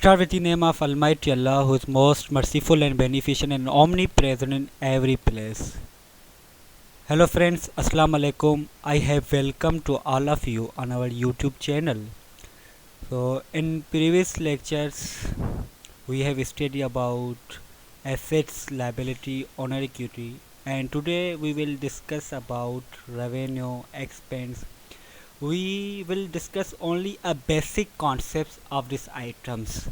start with the name of Almighty Allah, who is most merciful and beneficent and omnipresent in every place. Hello friends, Assalamu alaikum. I have welcome to all of you on our YouTube channel. So in previous lectures, we have studied about assets, liability, honor, equity, and today we will discuss about revenue, expense. We will discuss only a basic concepts of these items.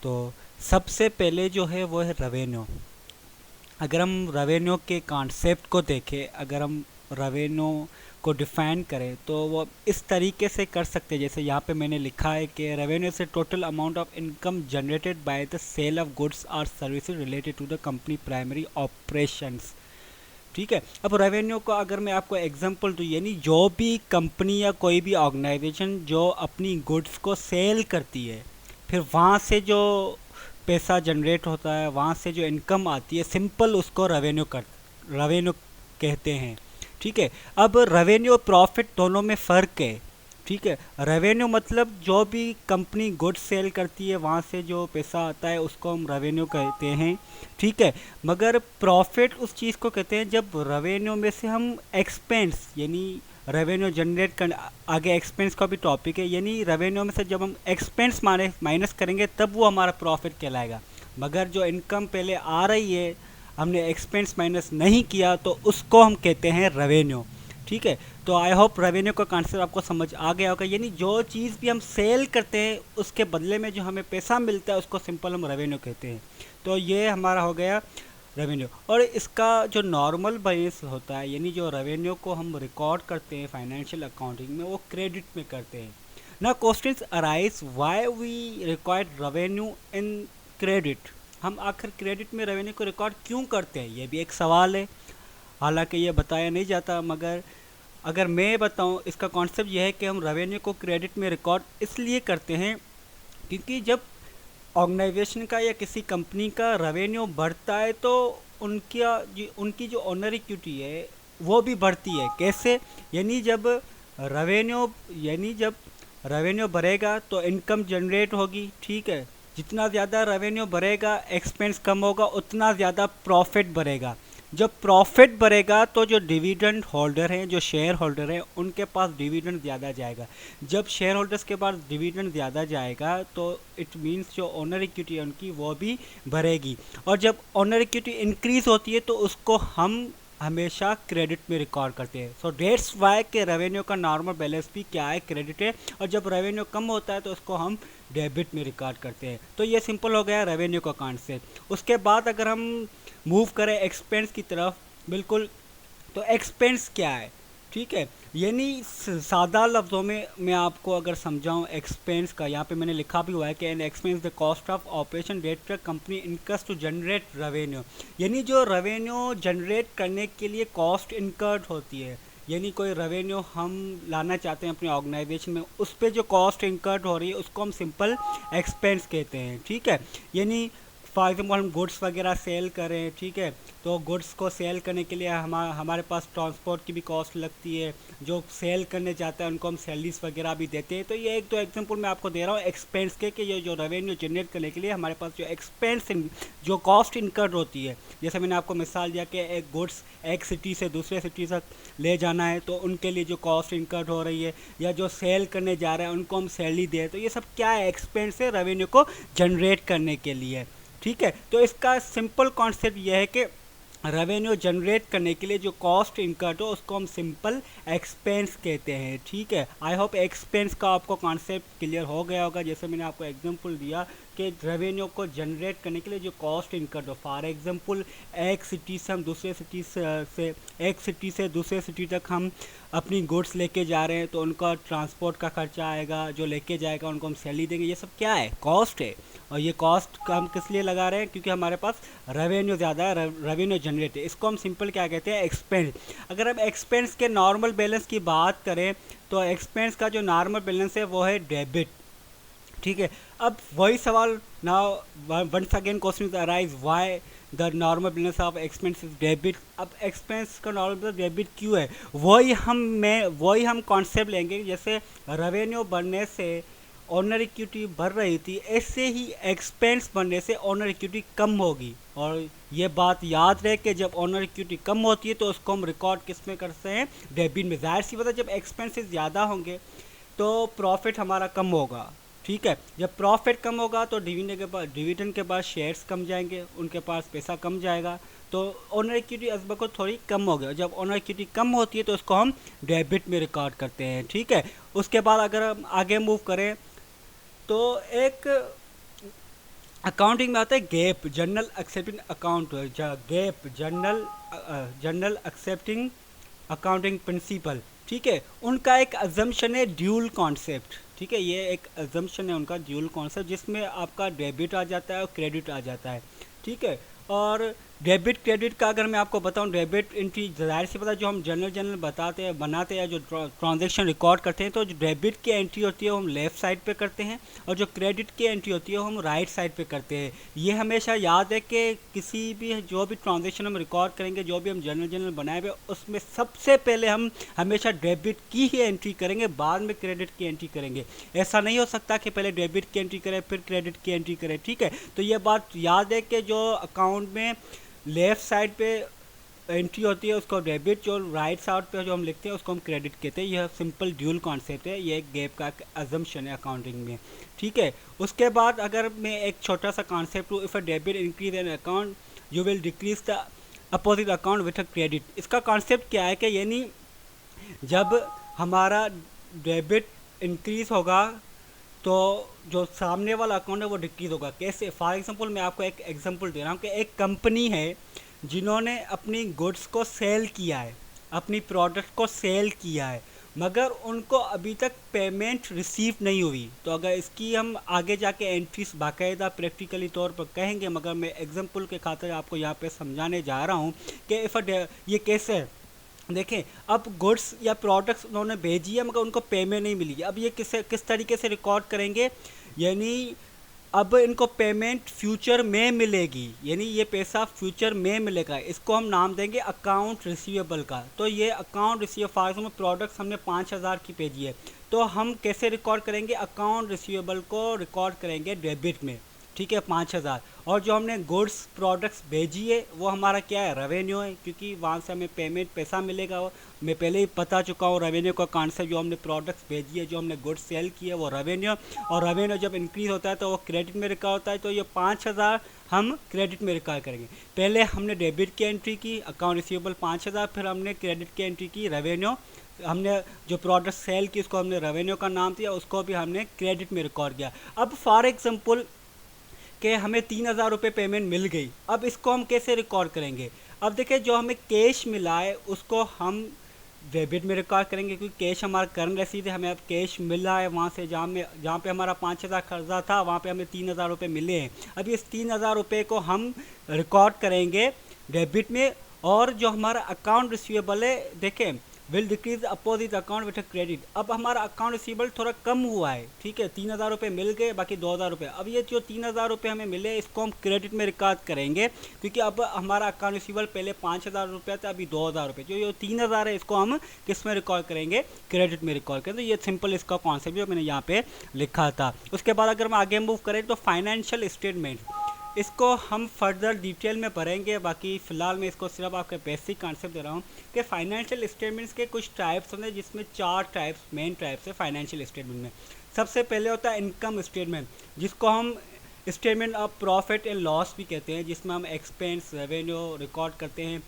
तो सबसे पहले जो है वो है revenue. अगर हम revenue के कॉन्सेप्ट को देखें, अगर हम रेवेन्यू को डिफ़ाइन करें तो वो इस तरीके से कर सकते हैं, जैसे यहाँ पे मैंने लिखा है कि रेवेन्यू से total amount of income generated by the sale of goods और services related to the company primary operations. ठीक है, अब रेवेन्यू को अगर मैं आपको एग्जांपल दूँ, यानी जो भी कंपनी या कोई भी ऑर्गेनाइजेशन जो अपनी गुड्स को सेल करती है, फिर वहाँ से जो पैसा जनरेट होता है, वहाँ से जो इनकम आती है, सिंपल उसको रेवेन्यू कहते हैं। ठीक है, अब रेवेन्यू और प्रॉफिट दोनों में फ़र्क है। ठीक है, रेवेन्यू मतलब जो भी कंपनी गुड्स सेल करती है, वहाँ से जो पैसा आता है उसको हम रेवेन्यू कहते हैं। ठीक है, मगर प्रॉफिट उस चीज़ को कहते हैं जब रेवेन्यू में से हम एक्सपेंस यानी रेवेन्यू जनरेट कर, आगे एक्सपेंस का भी टॉपिक है, यानी रेवेन्यू में से जब हम एक्सपेंस माइनस करेंगे तब वो हमारा प्रॉफिट कहलाएगा। मगर जो इनकम पहले आ रही है, हमने एक्सपेंस माइनस नहीं किया, तो उसको हम कहते हैं रेवेन्यू। ठीक है, तो आई होप रेवेन्यू का कॉन्सेप्ट आपको समझ आ गया होगा। यानी जो चीज़ भी हम सेल करते हैं उसके बदले में जो हमें पैसा मिलता है उसको सिंपल हम रेवेन्यू कहते हैं। तो ये हमारा हो गया रेवेन्यू। और इसका जो नॉर्मल बेस होता है, यानी जो रेवेन्यू को हम रिकॉर्ड करते हैं फाइनेंशियल अकाउंटिंग में, वो क्रेडिट में करते हैं ना। Questions arise why we required revenue in credit. हम आखिर क्रेडिट में रेवेन्यू को रिकॉर्ड क्यों करते हैं, ये भी एक सवाल है। हालांकि ये बताया नहीं जाता, मगर अगर मैं बताऊं, इसका कॉन्सेप्ट यह है कि हम रेवेन्यू को क्रेडिट में रिकॉर्ड इसलिए करते हैं क्योंकि जब ऑर्गेनाइजेशन का या किसी कंपनी का रेवेन्यू बढ़ता है तो उनकी जो ऑनर इक्विटी है वो भी बढ़ती है। कैसे? यानी जब रेवेन्यू बढ़ेगा तो इनकम जनरेट होगी। ठीक है, जितना ज़्यादा रेवेन्यू बढ़ेगा, एक्सपेंस कम होगा, उतना ज़्यादा प्रॉफिट बढ़ेगा। जब प्रॉफिट बढ़ेगा तो जो डिविडेंड होल्डर हैं, जो शेयर होल्डर हैं, उनके पास डिविडेंड ज़्यादा जाएगा। जब शेयर होल्डर्स के पास डिविडेंड ज़्यादा जाएगा तो इट मीन्स जो ओनर इक्विटी है उनकी वो भी बढ़ेगी। और जब ओनर इक्विटी इंक्रीज़ होती है तो उसको हम हमेशा क्रेडिट में रिकॉर्ड करते हैं। सो डेट्स वाई के रेवेन्यू का नॉर्मल बैलेंस भी क्या है, क्रेडिट है। और जब रेवेन्यू कम होता है तो उसको हम डेबिट में रिकॉर्ड करते हैं। तो ये सिंपल हो गया रेवेन्यू का कॉन्सेप्ट। उसके बाद अगर हम मूव करें एक्सपेंस की तरफ, बिल्कुल, तो एक्सपेंस क्या है? ठीक है, यानी सादा लफ्ज़ों में मैं आपको अगर समझाऊं एक्सपेंस का, यहाँ पे मैंने लिखा भी हुआ है कि an expense the cost of operation that company incurs to generate revenue. यानी जो रेवेन्यू जनरेट करने के लिए कॉस्ट इनकर्ड होती है, यानी कोई रेवेन्यू हम लाना चाहते हैं अपने ऑर्गेनाइजेशन में, उस पर जो कॉस्ट इनकर्ड हो रही है उसको हम सिंपल एक्सपेंस कहते हैं। ठीक है, यानी फॉर एग्जाम्पल हम गुड्स वगैरह सेल करें, ठीक है, तो गुड्स को सेल करने के लिए हमारे पास ट्रांसपोर्ट की भी कॉस्ट लगती है। जो सेल करने जाता है उनको हम सैलरीज वगैरह भी देते हैं। तो ये एक दो एग्जांपल मैं आपको दे रहा हूँ एक्सपेंस के, कि ये जो रेवेन्यू जनरेट करने के लिए हमारे पास जो एक्सपेंस जो कॉस्ट इनकर्ड होती है, जैसे मैंने आपको मिसाल दिया कि एक गुड्स एक सिटी से दूसरे सिटी तक ले जाना है तो उनके लिए जो कॉस्ट इनकर्ड हो रही है, या जो सेल करने जा रहे हैं उनको हम सैलरी दें, तो ये सब क्या है, एक्सपेंस है रेवेन्यू को जनरेट करने के लिए। ठीक है, तो इसका सिंपल कॉन्सेप्ट यह है कि रेवेन्यू जनरेट करने के लिए जो कॉस्ट इनकर्ड हो उसको हम सिंपल एक्सपेंस कहते हैं। ठीक है, आई होप एक्सपेंस का आपको कॉन्सेप्ट क्लियर हो गया होगा। जैसे मैंने आपको एग्जांपल दिया कि रेवेन्यू को जनरेट करने के लिए जो कॉस्ट इनकर्ड हो, फॉर एग्जांपल एक सिटी से हम दूसरे सिटी से दूसरे सिटी तक हम अपनी गुड्स लेके जा रहे हैं, तो उनका ट्रांसपोर्ट का खर्चा आएगा, जो लेके जाएगा उनको हम सैलरी देंगे, ये सब क्या है, कॉस्ट है। और ये कॉस्ट हम किस लिए लगा रहे हैं, क्योंकि हमारे पास रेवेन्यू ज़्यादा है, रेवेन्यू जनरेट है, इसको हम सिंपल क्या कहते हैं, एक्सपेंस। अगर हम एक्सपेंस के नॉर्मल बैलेंस की बात करें तो एक्सपेंस का जो नॉर्मल बैलेंस है वो है डेबिट। ठीक है, अब वही सवाल now once again question arise why the normal balance of expense is debit. अब एक्सपेंस का नॉर्मल बैलेंस डेबिट क्यों है, वही हम कॉन्सेप्ट लेंगे। जैसे रेवेन्यू बढ़ने से ऑनर इक्विटी बढ़ रही थी, ऐसे ही एक्सपेंस बढ़ने से ऑनर इक्विटी कम होगी। और ये बात याद रहे कि जब ऑनर इक्विटी कम होती है तो उसको हम रिकॉर्ड किस में करते हैं, डेबिट में। जाहिर सी बात है जब एक्सपेंसेस ज़्यादा होंगे तो प्रॉफिट हमारा कम होगा, ठीक है। जब प्रॉफिट कम होगा तो डिविडेंड के बाद शेयर्स कम जाएंगे, उनके पास पैसा कम जाएगा, तो ऑनर इक्विटी असबा को थोड़ी कम हो गया। जब ऑनर इक्विटी कम होती है तो उसको हम डेबिट में रिकॉर्ड करते हैं, ठीक है। उसके बाद अगर हम आगे मूव करें तो एक अकाउंटिंग में आता है gap, general accepting account, gap general accepting accounting principle, ठीक है। उनका एक अजम्पशन है ड्यूल कॉन्सेप्ट, ठीक है। ये एक अजम्पशन है उनका ड्यूल कॉन्सेप्ट, जिसमें आपका डेबिट आ जाता है और क्रेडिट आ जाता है, ठीक है। और डेबिट क्रेडिट का अगर मैं आपको बताऊं, डेबिट एंट्री जाहिर सी पता जो हम जनरल बताते हैं बनाते हैं, जो ट्रांजैक्शन रिकॉर्ड करते हैं, तो जो डेबिट की एंट्री होती है वो हम लेफ़्ट साइड पे करते हैं और जो क्रेडिट की एंट्री होती है वो हम राइट साइड पे करते हैं। ये हमेशा याद है कि किसी भी जो भी ट्रांजैक्शन हम रिकॉर्ड करेंगे, जो भी हम जनरल बनाए हुए, उसमें सबसे पहले हम हमेशा डेबिट की ही एंट्री करेंगे, बाद में क्रेडिट की एंट्री करेंगे। ऐसा नहीं हो सकता कि पहले डेबिट की एंट्री करें फिर क्रेडिट की एंट्री करें, ठीक है। तो ये बात याद है कि जो अकाउंट में लेफ़्ट साइड पे एंट्री होती है उसको डेबिट, जो राइट साइड पे जो हम लिखते हैं उसको हम क्रेडिट कहते हैं। यह सिंपल ड्यूल कॉन्सेप्ट है, ये एक गैप का अजम्पशन है अकाउंटिंग में, ठीक है। उसके बाद अगर मैं एक छोटा सा कॉन्सेप्ट हूँ, if a debit increase an account you will decrease the opposite account with a credit. इसका कॉन्सेप्ट क्या है कि यानी जब हमारा डेबिट इंक्रीज होगा तो जो सामने वाला अकाउंट है वो डिक्रीज होगा। कैसे? फॉर एग्जांपल मैं आपको एक एग्जांपल दे रहा हूँ कि एक कंपनी है जिन्होंने अपनी गुड्स को सेल किया है, अपनी प्रोडक्ट को सेल किया है, मगर उनको अभी तक पेमेंट रिसीव नहीं हुई। तो अगर इसकी हम आगे जाके एंट्रीज बाकायदा प्रैक्टिकली तौर पर कहेंगे, मगर मैं एग्जांपल के खातिर आपको यहाँ पे समझाने जा रहा हूँ कि ये कैसे है। देखें, अब गुड्स या प्रोडक्ट्स उन्होंने भेजी है मगर उनको पेमेंट नहीं मिली है। अब ये किस तरीके से रिकॉर्ड करेंगे, यानी अब इनको पेमेंट फ्यूचर में मिलेगी, यानी ये पैसा फ्यूचर में मिलेगा। इसको हम नाम देंगे अकाउंट रिसीवेबल का। तो ये account receivable, for example products हमने 5000 की भेजी है, तो हम कैसे रिकॉर्ड करेंगे? अकाउंट रिसीवेबल को रिकॉर्ड करेंगे डेबिट में, ठीक है, 5000। और जो हमने गुड्स प्रोडक्ट्स भेजी है वो हमारा क्या है? रेवेन्यू है, क्योंकि वहाँ से हमें पेमेंट पैसा मिलेगा। मैं पहले ही बता चुका हूँ रेवेन्यू का कॉन्सेप्ट। जो हमने प्रोडक्ट्स भेजी है, जो हमने गुड्स सेल किए, वो रेवेन्यू, और रेवेन्यू जब इंक्रीज होता है तो वो क्रेडिट में रिकॉर्ड होता है। तो ये 5000 हम क्रेडिट में रिकॉर्ड करेंगे। पहले हमने डेबिट की एंट्री की, अकाउंट रिसीवेबल 5000, फिर हमने क्रेडिट की एंट्री की, रेवेन्यू। हमने जो प्रोडक्ट सेल की उसको हमने रेवेन्यू का नाम दिया, उसको भी हमने क्रेडिट में रिकॉर्ड किया। अब फॉर एग्जाम्पल कि हमें 3000 रुपये पेमेंट मिल गई, अब इसको हम कैसे रिकॉर्ड करेंगे? अब देखिए, जो हमें कैश मिला है उसको हम डेबिट में रिकॉर्ड करेंगे, क्योंकि कैश हमारा करंट रसीद है, हमें अब कैश मिला है वहाँ से, जहाँ पे हमारा 5000 कर्जा था वहाँ पे हमें 3000 रुपये मिले हैं। अब इस 3000 रुपये को हम रिकॉर्ड करेंगे डेबिट में। और जो हमारा अकाउंट रिसीवेबल है, देखें, will decrease opposite account with credit. अब हमारा अकाउंट रिसीवेबल थोड़ा कम हुआ है, ठीक है, 3000 रुपये मिल गए, बाकी 2000 रुपये। अब ये जो 3000 रुपये हमें मिले इसको हम क्रेडिट में रिकॉर्ड करेंगे, क्योंकि अब हमारा अकाउंट रिसीवेबल पहले 5000 रुपये था, अभी 2000 रुपये। जो ये 3000 है इसको हम किस में रिकॉर्ड करेंगे? क्रेडिट में रिकॉर्ड करेंगे। तो ये सिंपल इसका कॉन्सेप्ट जो मैंने यहाँ पे लिखा था। उसके बाद अगर हम आगे मूव करें तो फाइनेंशियल स्टेटमेंट, इसको हम फर्दर डिटेल में पढ़ेंगे। बाकी फ़िलहाल मैं इसको सिर्फ आपके बेसिक कॉन्सेप्ट दे रहा हूँ कि फाइनेंशियल स्टेटमेंट्स के कुछ टाइप्स होते हैं, जिसमें 4 टाइप्स, मेन टाइप्स है फाइनेंशियल स्टेटमेंट में। सबसे पहले होता है इनकम स्टेटमेंट, जिसको हम statement of profit and loss भी कहते हैं, जिसमें हम एक्सपेंस, रेवेन्यू रिकॉर्ड करते हैं।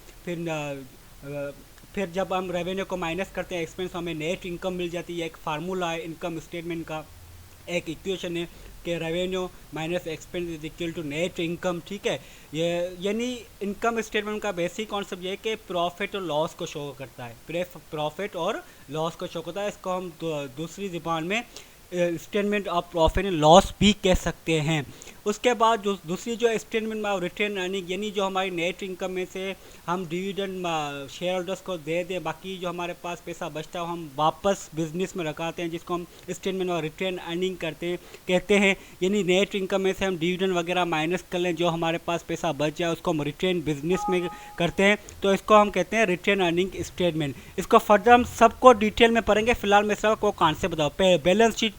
फिर जब हम रेवेन्यू को माइनस करते हैं एक्सपेंस, हमें नेट इनकम मिल जाती है। एक फार्मूला है इनकम स्टेटमेंट का, एक इक्वेशन है कि revenue minus expense is equal to net income, ठीक है। ये यानी इनकम स्टेटमेंट का बेसिक कॉन्सेप्ट ये है कि प्रॉफिट और लॉस को शो करता है, प्रॉफिट और लॉस को शो करता है। इसको हम दूसरी ज़बान में statement of profit and loss भी कह सकते हैं। उसके बाद जो दूसरी जो स्टेटमेंट में रिटर्न अर्निंग, यानी जो हमारी नेट इनकम में से हम डिविडेंड शेयर होल्डर्स को दे दें, बाकी जो हमारे पास पैसा बचता है हम वापस बिजनेस में रखाते हैं, जिसको हम स्टेटमेंट और रिटर्न अर्निंग कहते हैं। यानी नेट इनकम में से हम डिविडेंड वगैरह माइनस कर लें, जो हमारे पास पैसा बच जाए उसको हम रिटर्न बिजनेस में करते हैं, तो इसको हम कहते हैं रिटर्न अर्निंग स्टेटमेंट। इसको फर्दर हम सबको डिटेल में पढ़ेंगे। फिलहाल मैं सबको कॉन्सेप्ट बताऊँ। Balance sheet